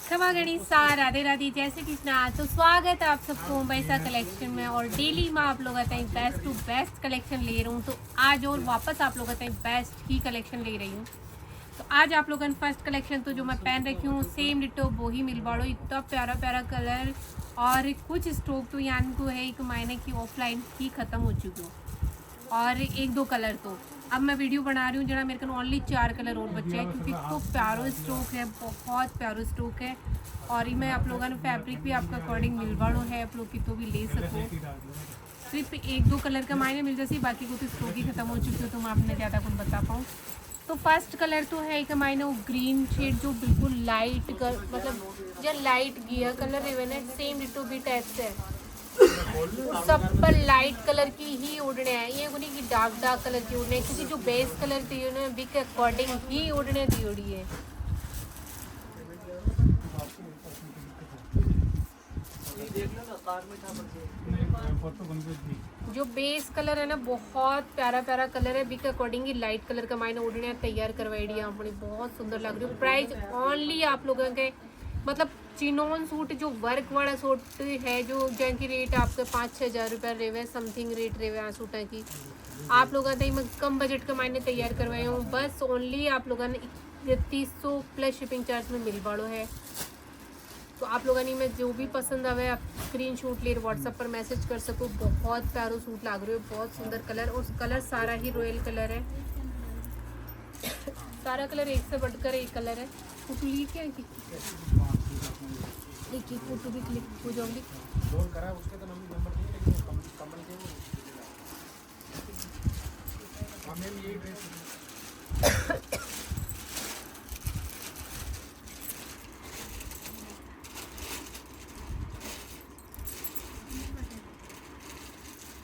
क्षमा गणिसा, राधे राधे, जय श्री कृष्णा। तो स्वागत है आप सबको पैसा कलेक्शन में। और डेली मैं आप लोगों का बेस्ट टू बेस्ट कलेक्शन ले रहा हूँ। तो आज और वापस आप लोगों का बेस्ट ही कलेक्शन ले रही हूँ। तो आज आप लोगों ने फर्स्ट कलेक्शन तो जो मैं पहन रखी हूँ सेम डिटो वो ही मिल बाड़ो। इतना प्यारा प्यारा कलर और कुछ स्टॉक तो यान को है एक महीने की ऑफलाइन ही ख़त्म हो चुकी हूँ और एक दो कलर तो अब मैं वीडियो बना रही हूँ जरा मेरे को ओनली 4 कलर और बचे हैं क्योंकि तो प्यारो स्टॉक है, बहुत प्यारो स्टॉक है। और मैं आप लोगों ने फैब्रिक भी आपका अकॉर्डिंग मिलवानो है, आप लोग की तो भी ले सको। सिर्फ एक दो कलर का मायने मिल जैसे, बाकी को तो स्टॉक ही खत्म हो चुकी हो तो मैं आपने ज़्यादा कुछ बता पाऊँ। तो फर्स्ट कलर तो है एक मायने वो ग्रीन शेड जो बिल्कुल लाइट मतलब जो लाइट गियर कलर है सेम डिटो भी टाइप से है। सब पर लाइट कलर की ही उड़ने हैं, ये बोली कि डार्क कलर की उड़ने क्योंकि जो बेस कलर थी उन्हें बिक के अकॉर्डिंग ही उड़ने दी उड़ी है। जो बेस कलर है ना बहुत प्यारा प्यारा कलर है, बिक के अकॉर्डिंग ही लाइट कलर का मायने उड़ने तैयार करवाई दी अपनी, बहुत सुंदर लग रही है। प्राइस ओनली आप लोगों के मतलब चिनोन सूट जो वर्क वाला सूट है जो जिनकी रेट आपके 5-6 हज़ार रुपये रेवे समथिंग रेट रेवे सूटा की आप लोगों ने मैं कम बजट के मायने तैयार करवाए हूँ। बस ओनली आप लोगों ने 3100 प्लस शिपिंग चार्ज में मिल बाड़ो है। तो आप लोगों ने मैं जो भी पसंद आवे आप स्क्रीन शॉट ले व्हाट्सएप पर मैसेज कर सको। बहुत प्यारो सूट लग रहे हो, बहुत सुंदर कलर और कलर सारा ही रॉयल कलर है। सारा कलर एक से बढ़कर एक कलर है। फोटो ली क्या एक ही फोटो भी क्लिक हो जाऊंगी।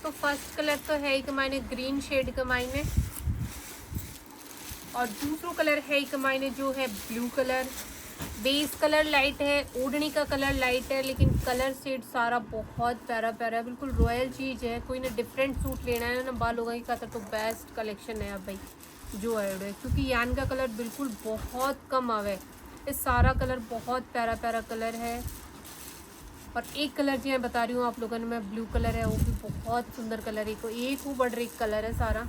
तो फर्स्ट कलर तो है एक मायने ग्रीन शेड का मायने और दूसरा कलर है एक मायने जो है blue colour. Base colour light है, ओढ़नी का कलर लाइट है, लेकिन कलर शेड सारा बहुत प्यारा प्यारा है, बिल्कुल रॉयल चीज़ है। कोई ना डिफरेंट सूट लेना है ना बाल होगा की खातर तो बेस्ट कलेक्शन है अब भाई जो है, क्योंकि यान का कलर बिल्कुल बहुत कम आवे। इस सारा कलर बहुत प्यारा प्यारा कलर है। और एक कलर जो मैं बता रही हूँ आप लोगों ने मैं ब्लू कलर है वो भी बहुत सुंदर कलर है। एक वो बढ़ रही कलर है सारा।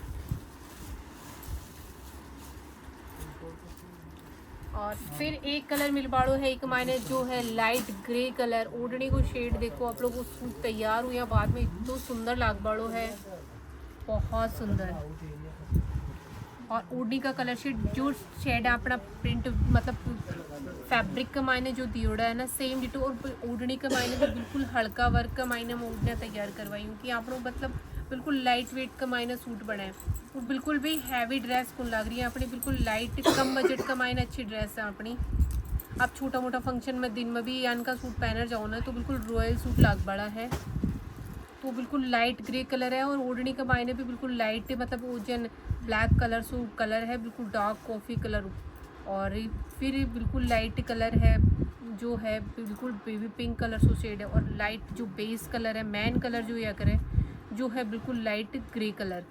और फिर एक कलर मिलबाड़ो है एक मायने जो है लाइट ग्रे कलर। ओढ़नी को शेड देखो आप लोग, सूट तैयार हुआ बाद में इतना सुंदर लाग बाड़ो है, बहुत सुंदर। और ओढ़नी का कलर शेड जो शेड है अपना प्रिंट मतलब फैब्रिक का मायने जो दियोड़ा है ना सेम डिटो। और ओढ़नी का मायने तो बिल्कुल हल्का वर्क का मायने मैं ओढ़ना तैयार करवाई हूँ कि आप लोग मतलब बिल्कुल लाइट वेट का मायने सूट बनाए और बिल्कुल भी हैवी ड्रेस को लग रही है अपनी, बिल्कुल लाइट कम बजट का मायने अच्छी ड्रेस है अपनी। आप छोटा मोटा फंक्शन में दिन में भी यान का सूट पहनर जाओ ना तो बिल्कुल रॉयल सूट लाग बड़ा है। तो बिल्कुल लाइट ग्रे कलर है और ओढ़नी का मायने भी बिल्कुल लाइट मतलब वो जन ब्लैक कलर सूट कलर है, बिल्कुल डार्क कॉफ़ी कलर। और फिर बिल्कुल लाइट कलर है जो है बिल्कुल baby pink colour so shade है। और लाइट जो बेस कलर है मैन कलर जो या करे जो है बिल्कुल लाइट ग्रे कलर।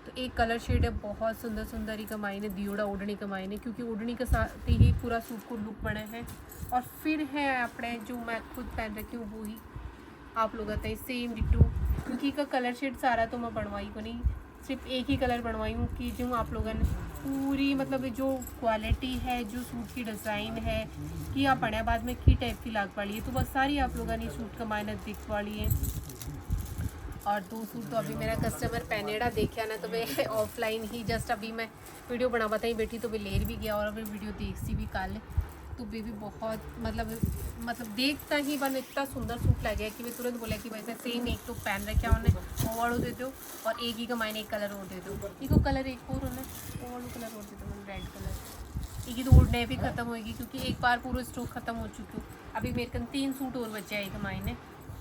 तो एक कलर शेड है बहुत सुंदर सुंदर ही का मायने दियोड़ा ओढ़नी का मायने, क्योंकि ओढ़नी के साथ ही पूरा सूट को लुक बना है। और फिर है अपने जो मैं खुद पहन रखी हूँ वो ही आप लोग आते हैं सेम डिटो, क्योंकि का कलर शेड सारा तो मैं बनवाई को नहीं, सिर्फ एक ही कलर बनवाई हूँ कि जो आप लोगों ने पूरी मतलब जो क्वालिटी है जो सूट की डिज़ाइन है कि आप पढ़े बाद में की टाइप की लाग वाली है तो बस सारी आप लोगों ने सूट का मायने दिख वाली है। और दो सूट तो अभी मेरा कस्टमर पहनेड़ा देखा ना तो मैं ऑफलाइन ही जस्ट अभी मैं वीडियो बना बताई बैठी तो वे लेर भी गया और अभी वीडियो देख सी भी कल तो बेबी बहुत मतलब देखता ही बन इतना सुंदर सूट लग गया कि मैं तुरंत बोला कि वैसे सेम एक तो पहन रखा उन्हें वो वालों दे दो और एक ही का मायने एक कलर और दे दो, एक कलर एक और उन्हें वो वालों कलर और दे दो रेड कलर। एक ही तो ओढ़ने भी ख़त्म होगी क्योंकि एक बार पूरा स्टॉक ख़त्म हो चुकी हूँ। अभी मेरे कन 3 सूट और बचे हैं एक मायने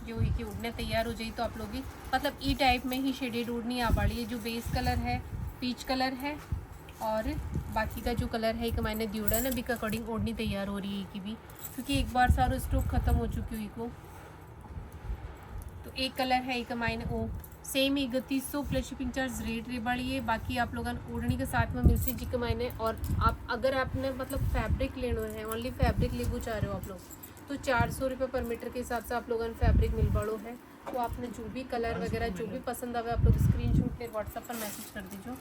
जो एक उड़ने तैयार हो जाए तो आप लोग मतलब ई टाइप में ही शेडेड ओढ़नी आ पड़ी है। जो बेस कलर है पीच कलर है और बाकी का जो कलर है एक मायने दियोड़ा ना भी अकॉर्डिंग ओढ़नी तैयार हो रही है कि भी क्योंकि एक बार सारा स्टॉक ख़त्म हो चुकी हुई को। तो एक कलर है एक मायने awesome 3100 plus shipping charge rate रे वाली है। बाकी आप लोगन ओढ़नी के साथ में मिलसी जी के मायने। और आप अगर आपने मतलब फैब्रिक लेना है, ओनली फैब्रिक लेगू चाह रहे हो आप लोग, तो 400 रुपये पर मीटर के हिसाब से आप लोगन फैब्रिक मिल बाड़ो है। तो आपने जो भी कलर वगैरह जो भी पसंद आवे आप लोग स्क्रीनशॉट ले व्हाट्सएप पर मैसेज कर दीजिए।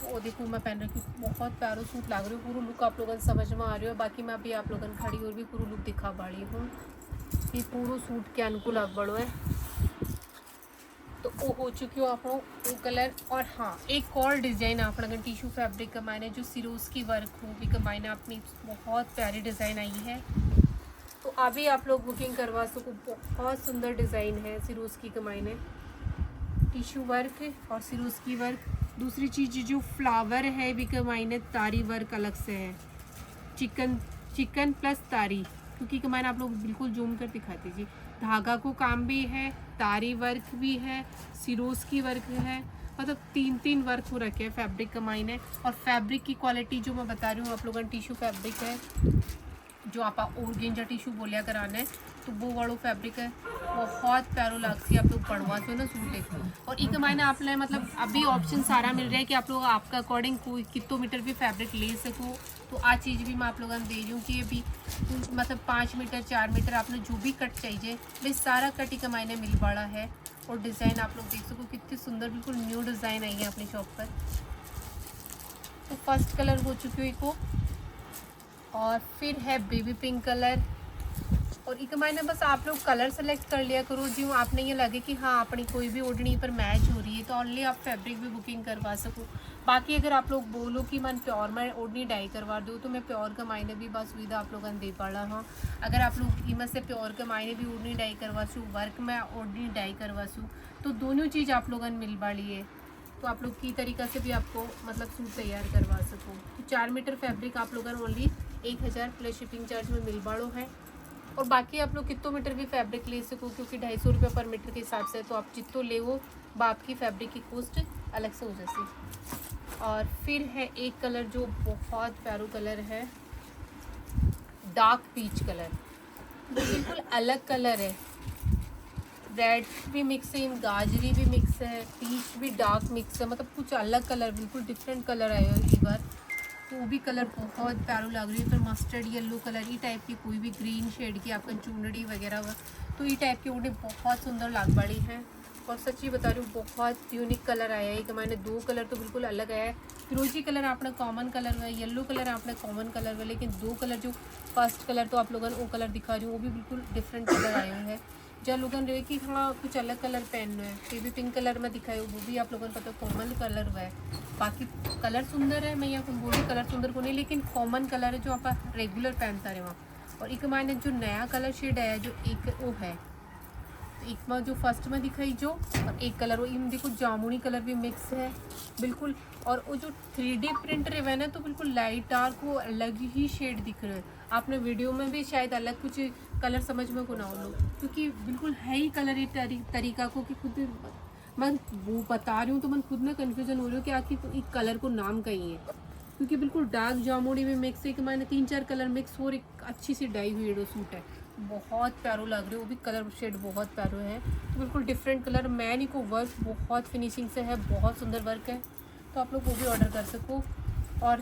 तो देखो मैं पहन रही हूँ, बहुत प्यारो सूट लग रही हूँ, पूरा लुक आप लोगन समझ में आ रही हो। बाकी मैं अभी आप लोगन खड़ी और भी पूरा लुक दिखा पाड़ी हूँ कि पूरा सूट के अनुकूल आप बड़ो है। तो वो हो चुकी हो आप वो कलर। और हाँ, एक और डिज़ाइन आप अगर टिश्यू फैब्रिक का मायने जो सिरोज की वर्क हो भी का मायने अपनी बहुत प्यारी डिज़ाइन आई है। तो अभी आप लोग बुकिंग करवा सको, बहुत सुंदर डिज़ाइन है सिरोज की कमाईने, टिश्यू वर्क और सिरोज की वर्क। दूसरी चीज़ जो फ्लावर है भी कमाईने तारी वर्क अलग से है, चिकन प्लस तारी, क्योंकि कमाईने आप लोग बिल्कुल जूम कर दिखा दीजिए। धागा को काम भी है, तारी वर्क भी है, सिरोज की वर्क है, मतलब 3 वर्क हो रखे हैं फैब्रिक कमाईने। और फैब्रिक की क्वालिटी जो मैं बता रही हूँ आप लोगों टिश्यू फैब्रिक है, जो आप ऑर्गेंजा टिश्यू बोलिया कराना है, तो वो वालों फैब्रिक है, बहुत प्यारो लगती है। आप लोग पढ़वा सो ना सूट है। और एक मायने आप ले मतलब अभी ऑप्शन सारा मिल रहा है कि आप लोग आपका अकॉर्डिंग कोई कितो मीटर भी फैब्रिक ले सको। तो आ चीज़ भी मैं आप लोगों को दे रही हूँ कि अभी मतलब 5 मीटर 4 मीटर आपने जो भी कट चाहिए भाई सारा कट ही कमाईने मिल पड़ा है। और डिज़ाइन आप लोग देख सको कितनी सुंदर, बिल्कुल न्यू डिज़ाइन आई है अपनी शॉप पर। तो फर्स्ट कलर हो चुकी हुई को, और फिर है बेबी पिंक कलर। और एक मायने बस आप लोग कलर सेलेक्ट कर लिया करो जो आपने ये लगे कि हाँ अपनी कोई भी ओढ़नी पर मैच हो रही है, तो ओनली आप फैब्रिक भी बुकिंग करवा सको। बाकी अगर आप लोग बोलो कि मन प्योर में ओढ़नी डाई करवा दो, तो मैं प्योर का मायने भी बस सुविधा आप लोगों ने दे पड़ा हाँ। अगर आप लोग कीमत से प्योर के मायने भी ओढ़नी डाई करवा सूँ, वर्क में ओढ़नी डाई करवा सूँ, तो दोनों चीज़ आप लोगों ने मिल बाड़ी है। तो आप लोग की तरीक़ा से भी आपको मतलब सूट तैयार करवा सको। तो 4 मीटर फैब्रिक आप लोगों ने ओनली 1000 प्लस शिपिंग चार्ज में मिल बाड़ो है। और बाकी आप लोग कितों मीटर भी फैब्रिक ले सको, क्योंकि 250 रुपये पर मीटर के हिसाब से, तो आप जितो ले वो बाप की फैब्रिक की कॉस्ट अलग से हो जाती। और फिर है एक कलर जो बहुत प्यारो कलर है, डार्क पीच कलर, बिल्कुल अलग कलर है, रेड भी मिक्स है, गाजरी भी मिक्स है, पीच भी डार्क मिक्स है, मतलब कुछ अलग कलर, बिल्कुल डिफरेंट कलर आया है इस बार। तो वो भी कलर बहुत प्यारो लग रही है। फिर मस्टर्ड येलो कलर ये टाइप की, कोई भी ग्रीन शेड की आपका चुनड़ी वगैरह, तो ये टाइप की ओढ़नी बहुत सुंदर लग पड़ी है। और सच्ची बता रही हूँ बहुत यूनिक कलर आया है कि मैंने 2 कलर तो बिल्कुल अलग आया है। फिरोजी कलर आपने कॉमन कलर हुआ है, येलो कलर आपने कॉमन कलर हुआ है, लेकिन 2 कलर जो फर्स्ट कलर तो आप लोगों ने वो कलर दिखा रही हूँ वो भी बिल्कुल डिफरेंट कलर आया है। जब लोगों ने कि हाँ कुछ अलग कलर पहनना है, बेबी पिंक कलर में दिखाए वो भी आप लोगों को पता कॉमन कलर हुआ है। बाकी कलर सुंदर है, मैं यहाँ कुछ बोलूँ कलर सुंदर को नहीं, लेकिन कॉमन कलर है जो आप रेगुलर पहनता रहे वहाँ। और एक मैंने जो नया कलर शेड आया जो एक वो है, एक में जो फर्स्ट में दिखाई जो, और एक कलर वो इन देखो जामुनी कलर भी मिक्स है बिल्कुल। और वो जो 3D प्रिंट रहे ना तो बिल्कुल लाइट डार्क वो अलग ही शेड दिख रहा है। आपने वीडियो में भी शायद अलग कुछ कलर समझ में को ना हो लो, क्योंकि बिल्कुल है ही कलर ये तरीका को कि खुद मैं वो बता रही हूँ तो मैं खुद में कन्फ्यूजन हो रही हूँ कि आखिर एक कलर को नाम कहीं है, क्योंकि बिल्कुल डार्क जामुनी में मिक्स है कि मैंने 3-4 कलर मिक्स और एक अच्छी सी डाई हुई वो सूट है, बहुत प्यारो लग रहे हो। वो भी कलर शेड बहुत प्यारो है, तो बिल्कुल डिफरेंट कलर। मैनी को वर्क बहुत फिनिशिंग से है, बहुत सुंदर वर्क है, तो आप लोग वो भी ऑर्डर कर सको। और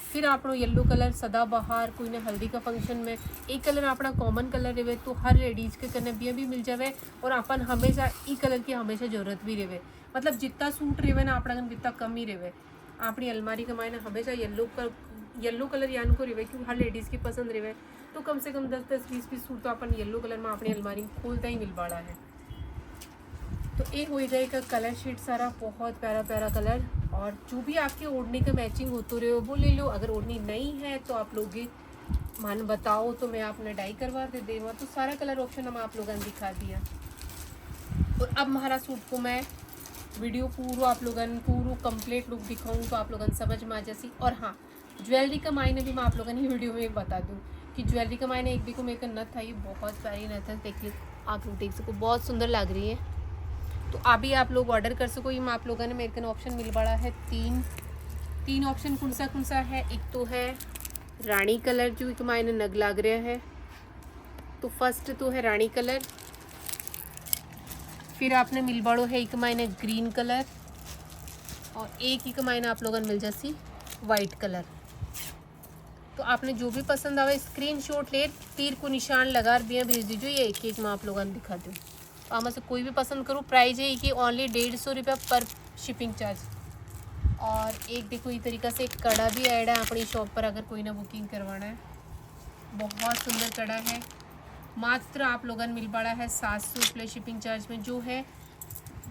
फिर अपना येलो कलर सदाबहार, कोई ने हल्दी का फंक्शन में एक कलर अपना कॉमन कलर रहे तो हर लेडीज़ के कने भी मिल जावे। और अपन हमेशा ई कलर की हमेशा जरूरत भी रहे, मतलब जितना सूट रहे ना अपना जितना कम ही रहे। अपनी अलमारी का मायने हमेशा येलो कलर यान को रहे, क्योंकि हर लेडीज़ की पसंद रहे, तो कम से कम 10-10 20-20 सूट तो अपन येलो कलर में अपनी अलमारी खोलता ही मिल पड़ा है। तो एक हो जाएगा कलर शेड सारा बहुत प्यारा प्यारा कलर। और जो भी आपकी ओढ़नी का मैचिंग होते रहे वो ले लो। अगर ओढ़नी नहीं है तो आप लोग मान बताओ तो मैं आपने डाई करवा दे देवा। तो सारा कलर ऑप्शन हम आप लोगों ने दिखा दिया। और अब हमारा सूट को मैं वीडियो पूरा आप लोगों ने पूरा कंप्लीट लुक दिखाऊँ तो आप लोगों ने समझ में आ जासी। और हाँ, ज्वेलरी का मायने भी मैं आप लोगों ने वीडियो में बता दूँ कि ज्वेलरी का मायने एक भी को मेरे को नथ था, ये बहुत प्यारी नथ है, देखिए आप लोग देख सको बहुत सुंदर लग रही है। तो अभी आप लोग ऑर्डर कर सको। ये मैं आप लोगों ने मेरे को ऑप्शन मिल पड़ा है तीन ऑप्शन कौन सा है। एक तो है रानी कलर जो एक मायने नग लग रहा है, तो फर्स्ट तो है रानी कलर, फिर आपने मिलबाड़ो है एक मायने ग्रीन कलर और एक ही मायने आप लोगों ने मिल जासी वाइट कलर। तो आपने जो भी पसंद आवे स्क्रीनशॉट ले तीर को निशान लगा दिया भेज दीजिए, ये एक एक मैं आप लोगों ने दिखा दूँ। तो आप में से कोई भी पसंद करूँ, प्राइस है कि ओनली 150 रुपया पर शिपिंग चार्ज। और एक देखो ये तरीका से एक कड़ा भी ऐड है अपनी शॉप पर, अगर कोई ना बुकिंग करवाना है। बहुत सुंदर कड़ा है, मात्र आप लोगों ने मिल पड़ा है 700 प्लस शिपिंग चार्ज में, जो है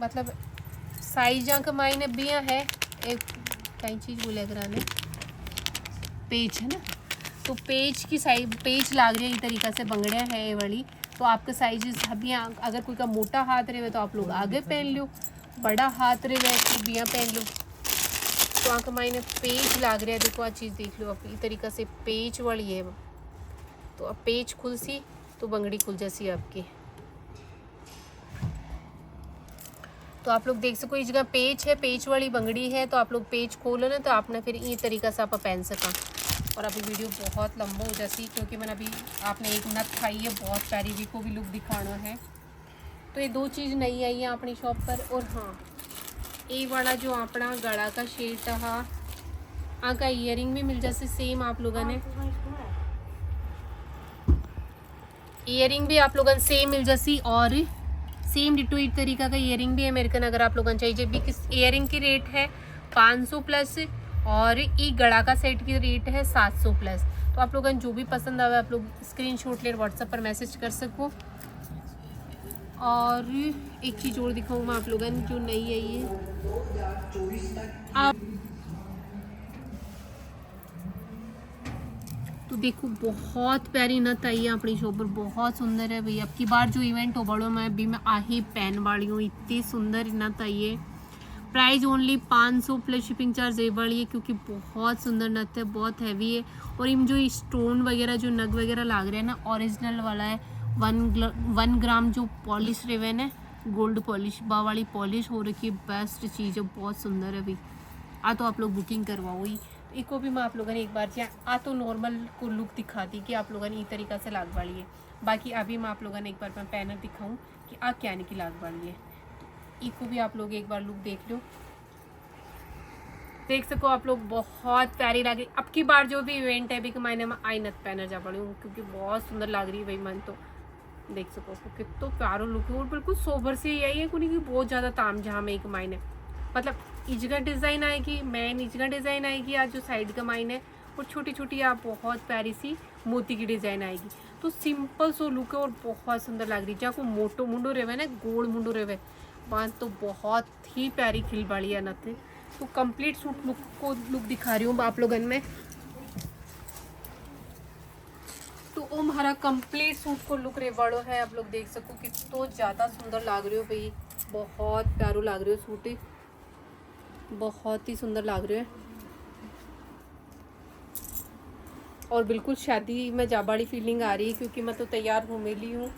मतलब साइजा का मायने भी है। एक कई चीज़ बोले अगर आने पेज है ना, तो पेज की साइज पेज लाग रही है ये तरीका से बंगड़िया है ये वाली। तो आपका साइज भी अगर कोई का मोटा हाथ रहे तो आप लोग आगे पहन लो, बड़ा हाथ रहे तो बिया पहन लो। तो आँख मायने पेज लाग रहा है, देखो आ चीज़ देख लो आप, ये तरीका से पेज वाली है। तो अब पेज खुल सी तो बंगड़ी खुल जैसी आपकी। तो आप लोग देख सको इस जगह पेज है, पेज वाली बंगड़ी है। तो आप लोग पेज खोलो ना तो आपने फिर ये तरीका से आप पहन सका। और अभी वीडियो बहुत लंबा हो जाती क्योंकि मैंने अभी आपने एक नथ खाई है बहुत प्यारी, भी को भी लुक दिखाना है। तो ये दो चीज़ नई आई है अपनी शॉप पर। और हाँ, ये वाला जो अपना गला का शेट रहा का ईयरिंग भी मिल जाती सेम आप लोगों ने, ईयरिंग भी आप लोगों ने सेम मिल जाती। और सेम डिटो एक तरीका का ईयरिंग भी है मेरे कन, अगर आप लोगों ने चाहिए भी। किस ईयरिंग की रेट है 500 प्लस और एक गड़ा का सेट की रेट है 700 प्लस। तो आप लोगों ने जो भी पसंद आवे आप लोग स्क्रीनशॉट ले व्हाट्सएप पर मैसेज कर सको। और एक चीज़ और दिखाऊँ मैं आप लोगों ने जो नई आई है, आप तो देखो बहुत प्यारी नथ आई है अपनी शॉप पर, बहुत सुंदर है भाई। अब की बार जो इवेंट हो बड़ो मैं भी मैं आही पहन वाली हूँ, इतनी सुंदर नथ आई है। Price only 500 plus shipping charge ये वाली है, क्योंकि बहुत सुंदर नथ है, बहुत हैवी है। और इन जो स्टोन वगैरह जो नग वगैरह लाग रहे हैं ना, ओरिजिनल वाला है। 1 ग्राम जो पॉलिश रेवन है, गोल्ड पॉलिश बा वाली पॉलिश हो रखी है, बेस्ट चीज़ है, बहुत सुंदर है भाई। तो आप लोग बुकिंग करवाओ ही। इको भी मैं आप लोगों ने एक बार तो नॉर्मल को लुक दिखा दी कि आप लोगों ने ये तरीका से लाग वाली है। बाकी अभी मैं आप लोगों ने एक बार मैं पैनल दिखाऊं कि क्या की लाग वाली है। इको भी आप लोग एक बार लुक देख लो, देख सको आप लोग, बहुत प्यारी लग रही। अब की बार जो भी इवेंट है भी मैंने मैं आई नथ पहनर जा पड़ी हूँ, क्योंकि बहुत सुंदर लग रही है भाई। मन तो देख सको कितना प्यारो लुक है, और बिल्कुल सोबर से यही है कि बहुत ज़्यादा ताम झाम है एक मायने, मतलब इजगा डिज़ाइन आएगी, मैन इजगा डिज़ाइन आएगी, आज जो साइड का माइन है, और छोटी छोटी आप बहुत प्यारी सी मोती की डिज़ाइन आएगी। तो सिंपल सो लुक है और बहुत सुंदर लग रही है। जहाँ को मोटो मुंडो रेवे ना, गोल मुंडो रेवे बांध, तो बहुत ही प्यारी खिल बाड़ी है नथ। तो कंप्लीट सूट लुक को लुक दिखा रही हूँ आप लोगन में। तो ओ हमारा कंप्लीट सूट को लुक रेवाड़ो है, आप लोग देख सको कि तो ज़्यादा सुंदर लग रही हो भाई, बहुत प्यारो लग रही हो सूट, बहुत ही सुंदर लग रहे है। और बिल्कुल शादी में जा बड़ी फीलिंग आ रही है, क्योंकि मैं तो तैयार हूँ, मिली हूँ।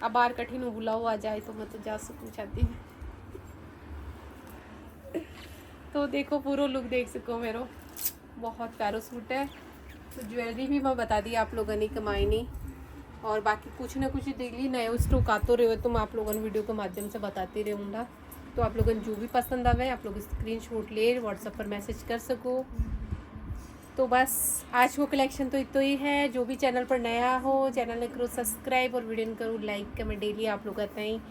अब बाहर कठिन हो बुलाओ आ जाए तो मैं तो जा सकूँ शादी में। तो देखो पूरा लुक देख सको मेरो, बहुत प्यारो सूट है। तो ज्वेलरी भी मैं बता दी आप लोगों ने कमाई नहीं, और बाकी कुछ ना कुछ डेली नए स्टॉक आते रहे तो मैं आप लोगों ने वीडियो के माध्यम से बताती रहूँगा। तो आप लोगों ने जो भी पसंद आवे आप लोग स्क्रीनशॉट ले व्हाट्सएप पर मैसेज कर सको। तो बस आज को कलेक्शन तो इतना ही है। जो भी चैनल पर नया हो चैनल ने करो सब्सक्राइब और वीडियो करो लाइक कमेंट। डेली आप लोग कहते हैं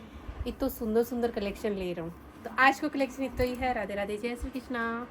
इतना सुंदर सुंदर कलेक्शन ले रहा हूँ। तो आज को कलेक्शन इतना ही है। राधे राधे, जय श्री कृष्णा।